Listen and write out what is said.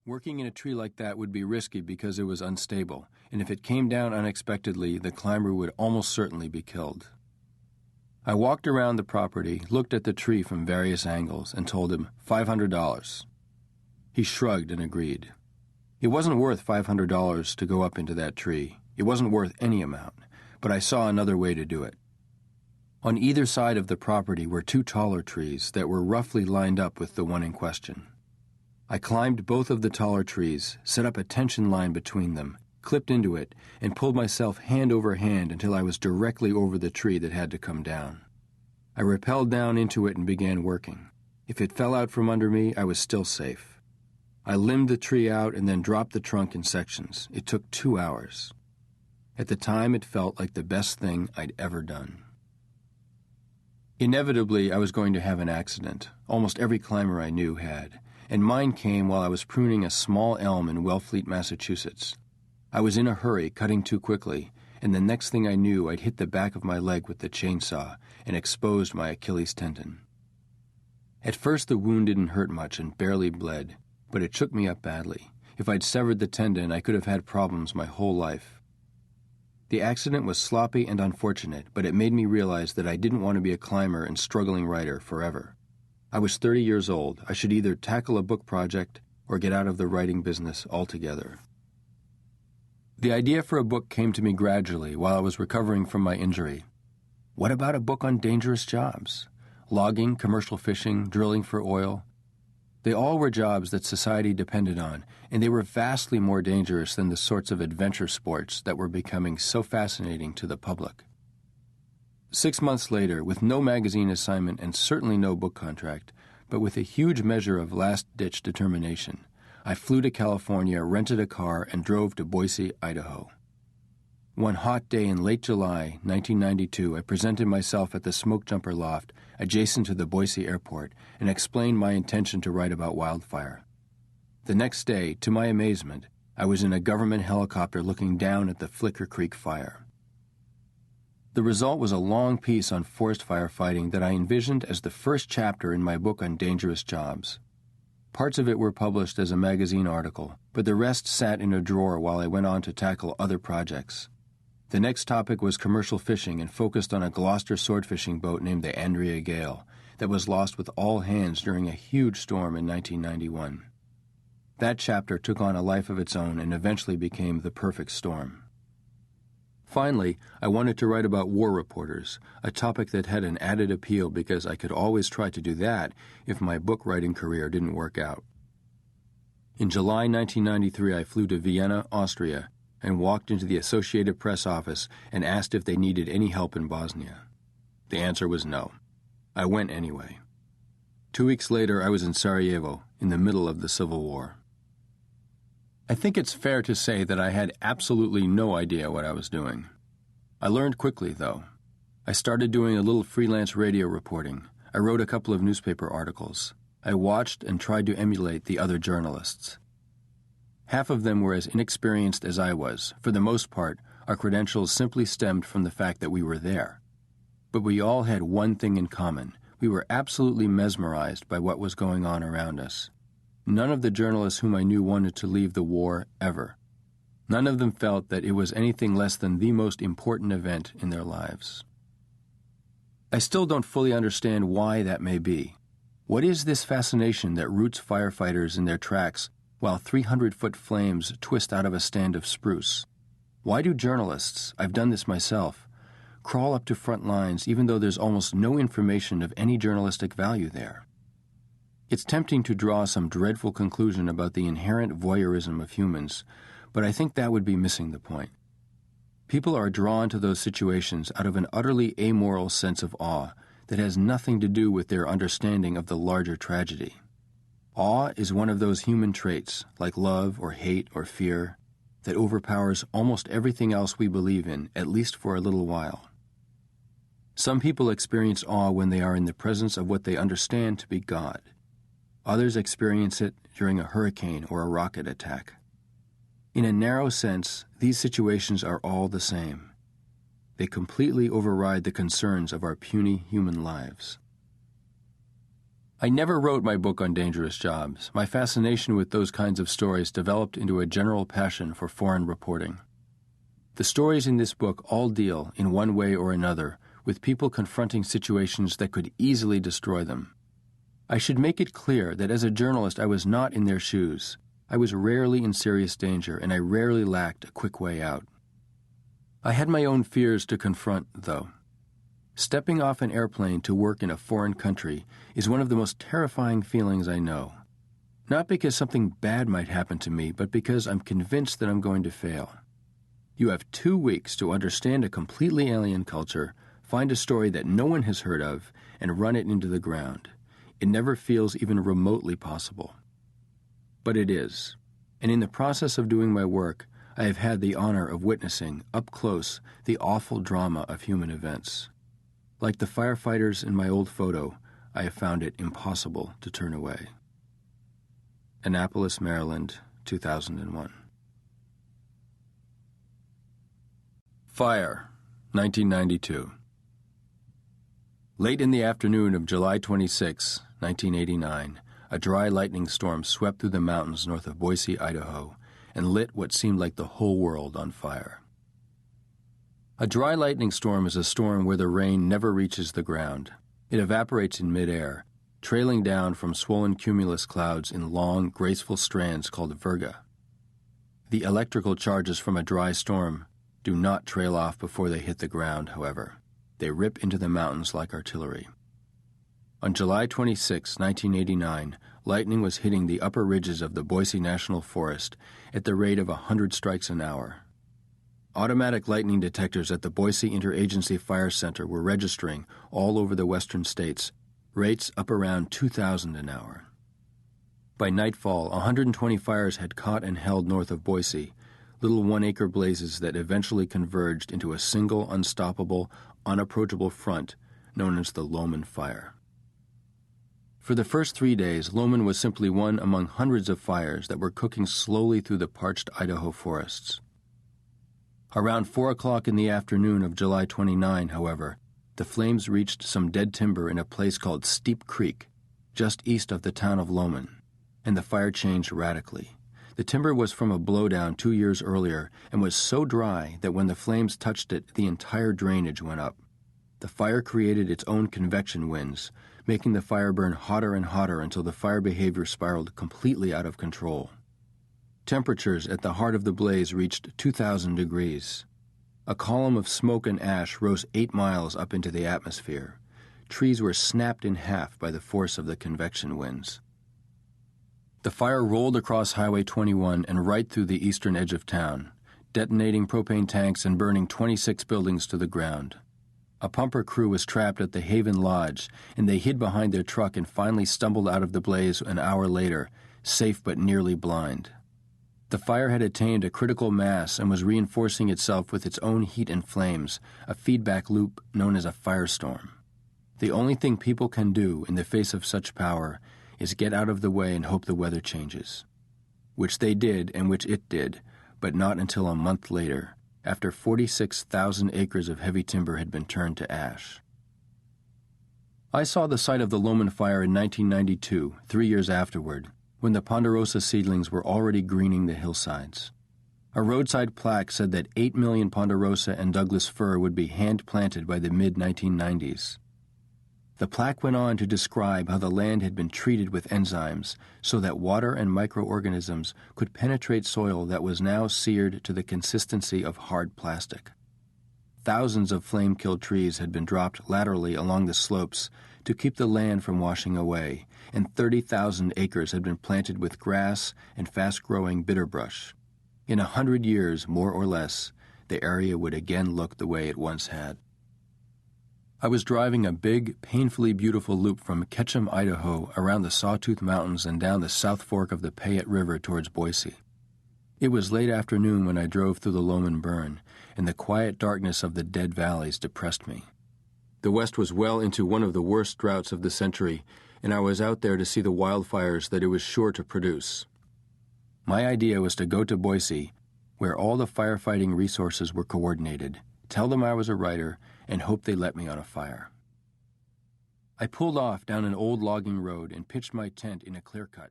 Working in a tree like that would be risky because it was unstable, and if it came down unexpectedly, the climber would almost certainly be killed. I walked around the property, looked at the tree from various angles, and told him $500. He shrugged and agreed. It wasn't worth $500 to go up into that tree. It wasn't worth any amount, but I saw another way to do it. On either side of the property were two taller trees that were roughly lined up with the one in question. I climbed both of the taller trees, set up a tension line between them, clipped into it, and pulled myself hand over hand until I was directly over the tree that had to come down. I rappelled down into it and began working. If it fell out from under me, I was still safe. I limbed the tree out and then dropped the trunk in sections. It took 2 hours. At the time, it felt like the best thing I'd ever done. Inevitably, I was going to have an accident. Almost every climber I knew had, and mine came while I was pruning a small elm in Wellfleet, Massachusetts. I was in a hurry, cutting too quickly, and the next thing I knew, I'd hit the back of my leg with the chainsaw and exposed my Achilles tendon. At first, the wound didn't hurt much and barely bled, but it shook me up badly. If I'd severed the tendon, I could have had problems my whole life. The accident was sloppy and unfortunate, but it made me realize that I didn't want to be a climber and struggling writer forever. I was 30 years old. I should either tackle a book project or get out of the writing business altogether. The idea for a book came to me gradually while I was recovering from my injury. What about a book on dangerous jobs? Logging, commercial fishing, drilling for oil. They all were jobs that society depended on, and they were vastly more dangerous than the sorts of adventure sports that were becoming so fascinating to the public. 6 months later, with no magazine assignment and certainly no book contract, but with a huge measure of last-ditch determination, I flew to California, rented a car, and drove to Boise, Idaho. One hot day in late July, 1992, I presented myself at the Smoke Jumper Loft adjacent to the Boise airport and explained my intention to write about wildfire. The next day, to my amazement, I was in a government helicopter looking down at the Flicker Creek fire. The result was a long piece on forest firefighting that I envisioned as the first chapter in my book on dangerous jobs. Parts of it were published as a magazine article, but the rest sat in a drawer while I went on to tackle other projects. The next topic was commercial fishing and focused on a Gloucester sword fishing boat named the Andrea Gail that was lost with all hands during a huge storm in 1991. That chapter took on a life of its own and eventually became The Perfect Storm. Finally, I wanted to write about war reporters, a topic that had an added appeal because I could always try to do that if my book writing career didn't work out. In July 1993, I flew to Vienna, Austria, and walked into the Associated Press office and asked if they needed any help in Bosnia. The answer was no. I went anyway. 2 weeks later, I was in Sarajevo, in the middle of the Civil War. I think it's fair to say that I had absolutely no idea what I was doing. I learned quickly, though. I started doing a little freelance radio reporting. I wrote a couple of newspaper articles. I watched and tried to emulate the other journalists. Half of them were as inexperienced as I was. For the most part, our credentials simply stemmed from the fact that we were there. But we all had one thing in common. We were absolutely mesmerized by what was going on around us. None of the journalists whom I knew wanted to leave the war, ever. None of them felt that it was anything less than the most important event in their lives. I still don't fully understand why that may be. What is this fascination that roots firefighters in their tracks while 300-foot flames twist out of a stand of spruce? Why do journalists, I've done this myself, crawl up to front lines even though there's almost no information of any journalistic value there? It's tempting to draw some dreadful conclusion about the inherent voyeurism of humans, but I think that would be missing the point. People are drawn to those situations out of an utterly amoral sense of awe that has nothing to do with their understanding of the larger tragedy. Awe is one of those human traits, like love or hate or fear, that overpowers almost everything else we believe in, at least for a little while. Some people experience awe when they are in the presence of what they understand to be God. Others experience it during a hurricane or a rocket attack. In a narrow sense, these situations are all the same. They completely override the concerns of our puny human lives. I never wrote my book on dangerous jobs. My fascination with those kinds of stories developed into a general passion for foreign reporting. The stories in this book all deal, in one way or another, with people confronting situations that could easily destroy them. I should make it clear that as a journalist I was not in their shoes. I was rarely in serious danger, and I rarely lacked a quick way out. I had my own fears to confront, though. Stepping off an airplane to work in a foreign country is one of the most terrifying feelings I know. Not because something bad might happen to me, but because I'm convinced that I'm going to fail. You have 2 weeks to understand a completely alien culture, find a story that no one has heard of, and run it into the ground. It never feels even remotely possible. But it is. And in the process of doing my work, I have had the honor of witnessing, up close, the awful drama of human events. Like the firefighters in my old photo, I have found it impossible to turn away. Annapolis, Maryland, 2001. Fire, 1992. Late in the afternoon of July 26, 1989, a dry lightning storm swept through the mountains north of Boise, Idaho, and lit what seemed like the whole world on fire. A dry lightning storm is a storm where the rain never reaches the ground. It evaporates in midair, trailing down from swollen cumulus clouds in long, graceful strands called virga. The electrical charges from a dry storm do not trail off before they hit the ground, however. They rip into the mountains like artillery. On July 26, 1989, lightning was hitting the upper ridges of the Boise National Forest at the rate of 100 strikes an hour. Automatic lightning detectors at the Boise Interagency Fire Center were registering all over the western states, rates up around 2,000 an hour. By nightfall, 120 fires had caught and held north of Boise, little one-acre blazes that eventually converged into a single, unstoppable, unapproachable front known as the Loman Fire. For the first 3 days, Loman was simply one among hundreds of fires that were cooking slowly through the parched Idaho forests. Around 4 o'clock in the afternoon of July 29, however, the flames reached some dead timber in a place called Steep Creek, just east of the town of Loman, and the fire changed radically. The timber was from a blowdown 2 years earlier and was so dry that when the flames touched it, the entire drainage went up. The fire created its own convection winds, making the fire burn hotter and hotter until the fire behavior spiraled completely out of control. Temperatures at the heart of the blaze reached 2,000 degrees. A column of smoke and ash rose 8 miles up into the atmosphere. Trees were snapped in half by the force of the convection winds. The fire rolled across Highway 21 and right through the eastern edge of town, detonating propane tanks and burning 26 buildings to the ground. A pumper crew was trapped at the Haven Lodge, and they hid behind their truck and finally stumbled out of the blaze an hour later, safe but nearly blind. The fire had attained a critical mass and was reinforcing itself with its own heat and flames, a feedback loop known as a firestorm. The only thing people can do in the face of such power is get out of the way and hope the weather changes. Which they did and which it did, but not until a month later, after 46,000 acres of heavy timber had been turned to ash. I saw the site of the Loman Fire in 1992, 3 years afterward, when the ponderosa seedlings were already greening the hillsides. A roadside plaque said that 8 million ponderosa and Douglas fir would be hand-planted by the mid-1990s. The plaque went on to describe how the land had been treated with enzymes so that water and microorganisms could penetrate soil that was now seared to the consistency of hard plastic. Thousands of flame-killed trees had been dropped laterally along the slopes to keep the land from washing away, and 30,000 acres had been planted with grass and fast-growing bitterbrush. In 100 years, more or less, the area would again look the way it once had. I was driving a big, painfully beautiful loop from Ketchum, Idaho, around the Sawtooth Mountains and down the South Fork of the Payette River towards Boise. It was late afternoon when I drove through the Loman Burn, and the quiet darkness of the dead valleys depressed me. The West was well into one of the worst droughts of the century, and I was out there to see the wildfires that it was sure to produce. My idea was to go to Boise, where all the firefighting resources were coordinated, tell them I was a writer, and hope they let me on a fire. I pulled off down an old logging road and pitched my tent in a clear cut.